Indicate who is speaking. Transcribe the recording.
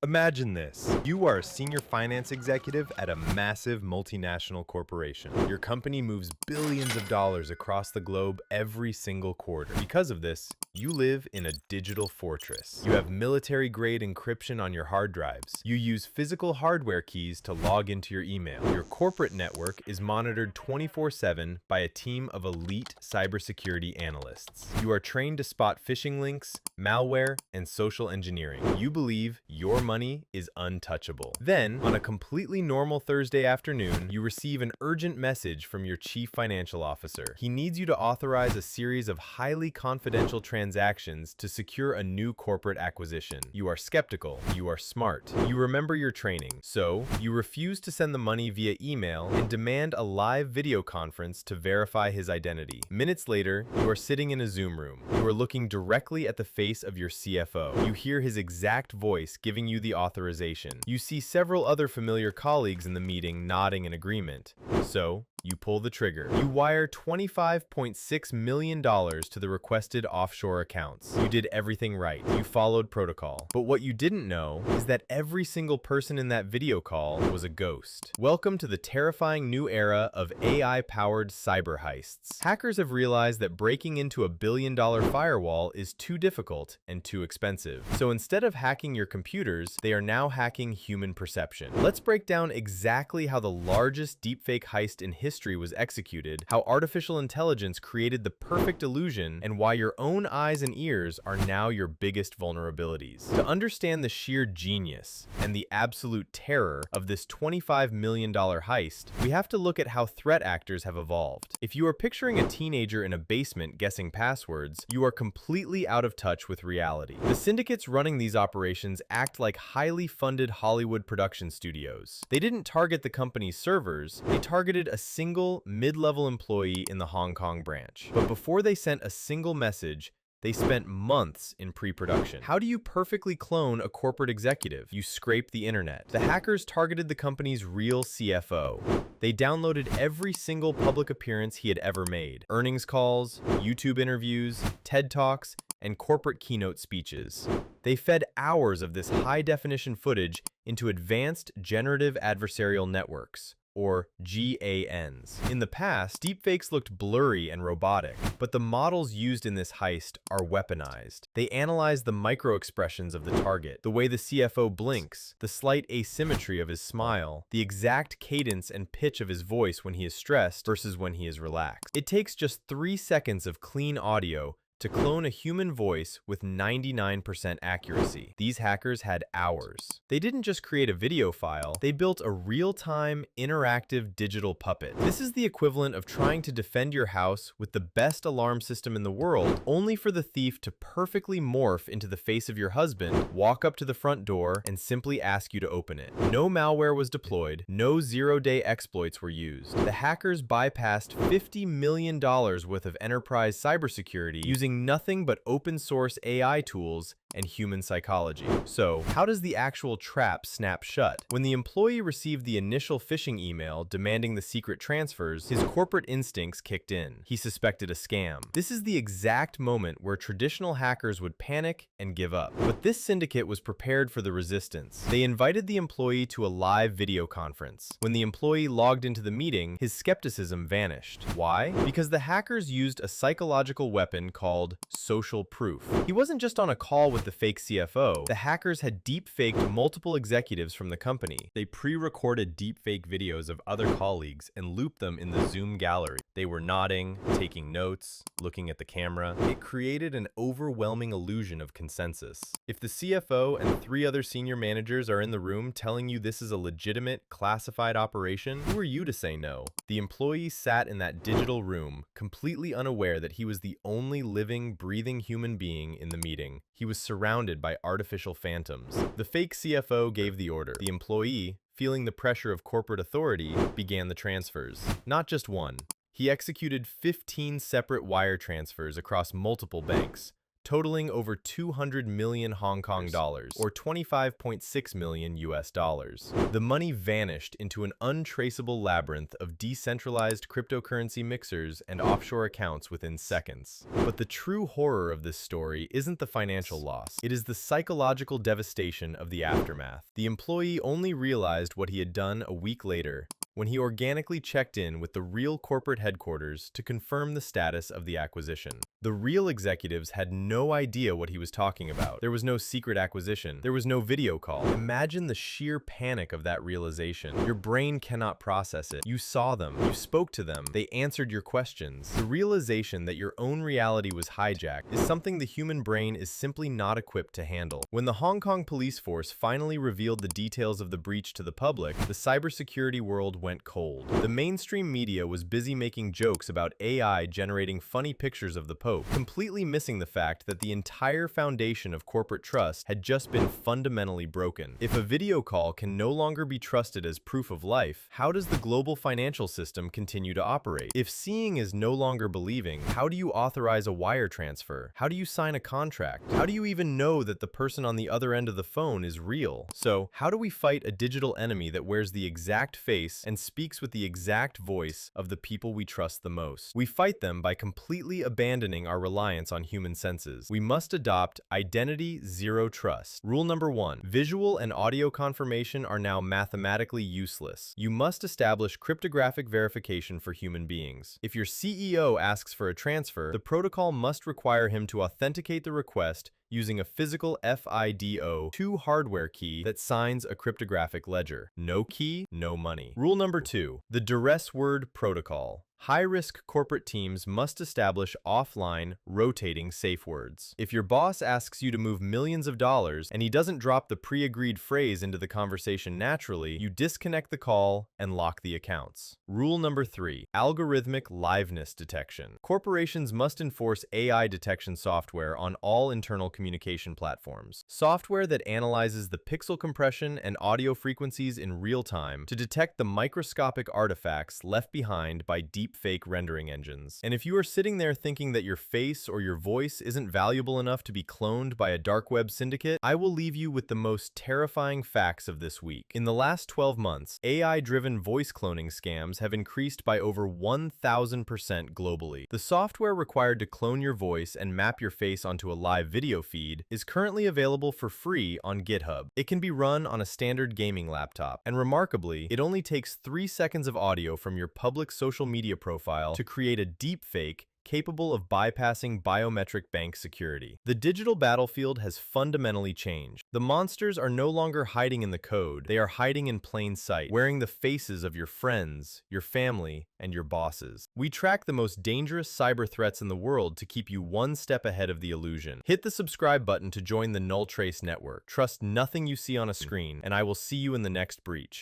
Speaker 1: Imagine this. You are a senior finance executive at a massive multinational corporation. Your company moves billions of dollars across the globe every single quarter. Because of this, you live in a digital fortress. You have military-grade encryption on your hard drives. You use physical hardware keys to log into your email. Your corporate network is monitored 24/7 by a team of elite cybersecurity analysts. You are trained to spot phishing links, malware, and social engineering. You believe your money is untouchable. Then, on a completely normal Thursday afternoon, you receive an urgent message from your chief financial officer. He needs you to authorize a series of highly confidential transactions to secure a new corporate acquisition. You are skeptical. You are smart. You remember your training. So, you refuse to send the money via email and demand a live video conference to verify his identity. Minutes later, you are sitting in a Zoom room. You are looking directly at the face of your CFO. You hear his exact voice giving you the authorization. You see several other familiar colleagues in the meeting nodding in agreement. So, you pull the trigger. You wire $25.6 million to the requested offshore accounts. You did everything right. You followed protocol. But what you didn't know is that every single person in that video call was a ghost. Welcome to the terrifying new era of AI-powered cyber heists. Hackers have realized that breaking into a billion-dollar firewall is too difficult and too expensive. So instead of hacking your computers, they are now hacking human perception. Let's break down exactly how the largest deepfake heist in history was executed, how artificial intelligence created the perfect illusion, and why your own eyes and ears are now your biggest vulnerabilities. To understand the sheer genius and the absolute terror of this $25 million heist, we have to look at how threat actors have evolved. If you are picturing a teenager in a basement guessing passwords, you are completely out of touch with reality. The syndicates running these operations act like highly funded Hollywood production studios. They didn't target the company's servers, they targeted a single mid-level employee in the Hong Kong branch. But before they sent a single message, they spent months in pre-production. How do you perfectly clone a corporate executive? You scrape the internet. The hackers targeted the company's real CFO. They downloaded every single public appearance he had ever made. Earnings calls, YouTube interviews, TED Talks, and corporate keynote speeches. They fed hours of this high-definition footage into advanced generative adversarial networks, or GANs. In the past, deepfakes looked blurry and robotic, but the models used in this heist are weaponized. They analyze the micro-expressions of the target, the way the CFO blinks, the slight asymmetry of his smile, the exact cadence and pitch of his voice when he is stressed versus when he is relaxed. It takes just 3 seconds of clean audio to clone a human voice with 99% accuracy. These hackers had hours. They didn't just create a video file, they built a real-time, interactive digital puppet. This is the equivalent of trying to defend your house with the best alarm system in the world, only for the thief to perfectly morph into the face of your husband, walk up to the front door, and simply ask you to open it. No malware was deployed, no zero-day exploits were used. The hackers bypassed $50 million worth of enterprise cybersecurity using nothing but open source AI tools and human psychology. So, how does the actual trap snap shut? When the employee received the initial phishing email demanding the secret transfers, his corporate instincts kicked in. He suspected a scam. This is the exact moment where traditional hackers would panic and give up. But this syndicate was prepared for the resistance. They invited the employee to a live video conference. When the employee logged into the meeting, his skepticism vanished. Why? Because the hackers used a psychological weapon called social proof. He wasn't just on a call with the fake CFO. The hackers had deep-faked multiple executives from the company. They pre-recorded deep-fake videos of other colleagues and looped them in the Zoom gallery. They were nodding, taking notes, looking at the camera. It created an overwhelming illusion of consensus. If the CFO and 3 other senior managers are in the room telling you this is a legitimate, classified operation, who are you to say no? The employee sat in that digital room, completely unaware that he was the only living, breathing human being in the meeting. He was surrounded by artificial phantoms. The fake CFO gave the order. The employee, feeling the pressure of corporate authority, began the transfers. Not just one. He executed 15 separate wire transfers across multiple banks, totaling over 200 million Hong Kong dollars, or 25.6 million US dollars. The money vanished into an untraceable labyrinth of decentralized cryptocurrency mixers and offshore accounts within seconds. But the true horror of this story isn't the financial loss. It is the psychological devastation of the aftermath. The employee only realized what he had done a week later, when he organically checked in with the real corporate headquarters to confirm the status of the acquisition. The real executives had no idea what he was talking about. There was no secret acquisition. There was no video call. Imagine the sheer panic of that realization. Your brain cannot process it. You saw them. You spoke to them. They answered your questions. The realization that your own reality was hijacked is something the human brain is simply not equipped to handle. When the Hong Kong police force finally revealed the details of the breach to the public, the cybersecurity world went cold. The mainstream media was busy making jokes about AI generating funny pictures of the Pope, completely missing the fact that the entire foundation of corporate trust had just been fundamentally broken. If a video call can no longer be trusted as proof of life, how does the global financial system continue to operate? If seeing is no longer believing, how do you authorize a wire transfer? How do you sign a contract? How do you even know that the person on the other end of the phone is real? So, how do we fight a digital enemy that wears the exact face and speaks with the exact voice of the people we trust the most? We fight them by completely abandoning our reliance on human senses. We must adopt identity zero trust. Rule number 1, visual and audio confirmation are now mathematically useless. You must establish cryptographic verification for human beings. If your CEO asks for a transfer, the protocol must require him to authenticate the request using a physical FIDO2 hardware key that signs a cryptographic ledger. No key, no money. Rule number 2, the duress word protocol. High-risk corporate teams must establish offline, rotating safe words. If your boss asks you to move millions of dollars and he doesn't drop the pre-agreed phrase into the conversation naturally, you disconnect the call and lock the accounts. Rule number 3, algorithmic liveness detection. Corporations must enforce AI detection software on all internal communication platforms. Software that analyzes the pixel compression and audio frequencies in real time to detect the microscopic artifacts left behind by deepfake rendering engines. And if you are sitting there thinking that your face or your voice isn't valuable enough to be cloned by a dark web syndicate, I will leave you with the most terrifying facts of this week. In the last 12 months, AI-driven voice cloning scams have increased by over 1,000% globally. The software required to clone your voice and map your face onto a live video feed is currently available for free on GitHub. It can be run on a standard gaming laptop, and remarkably, it only takes 3 seconds of audio from your public social media profile to create a deepfake capable of bypassing biometric bank security. The digital battlefield has fundamentally changed. The monsters are no longer hiding in the code, they are hiding in plain sight, wearing the faces of your friends, your family, and your bosses. We track the most dangerous cyber threats in the world to keep you one step ahead of the illusion. Hit the subscribe button to join the NullTrace network. Trust nothing you see on a screen, and I will see you in the next breach.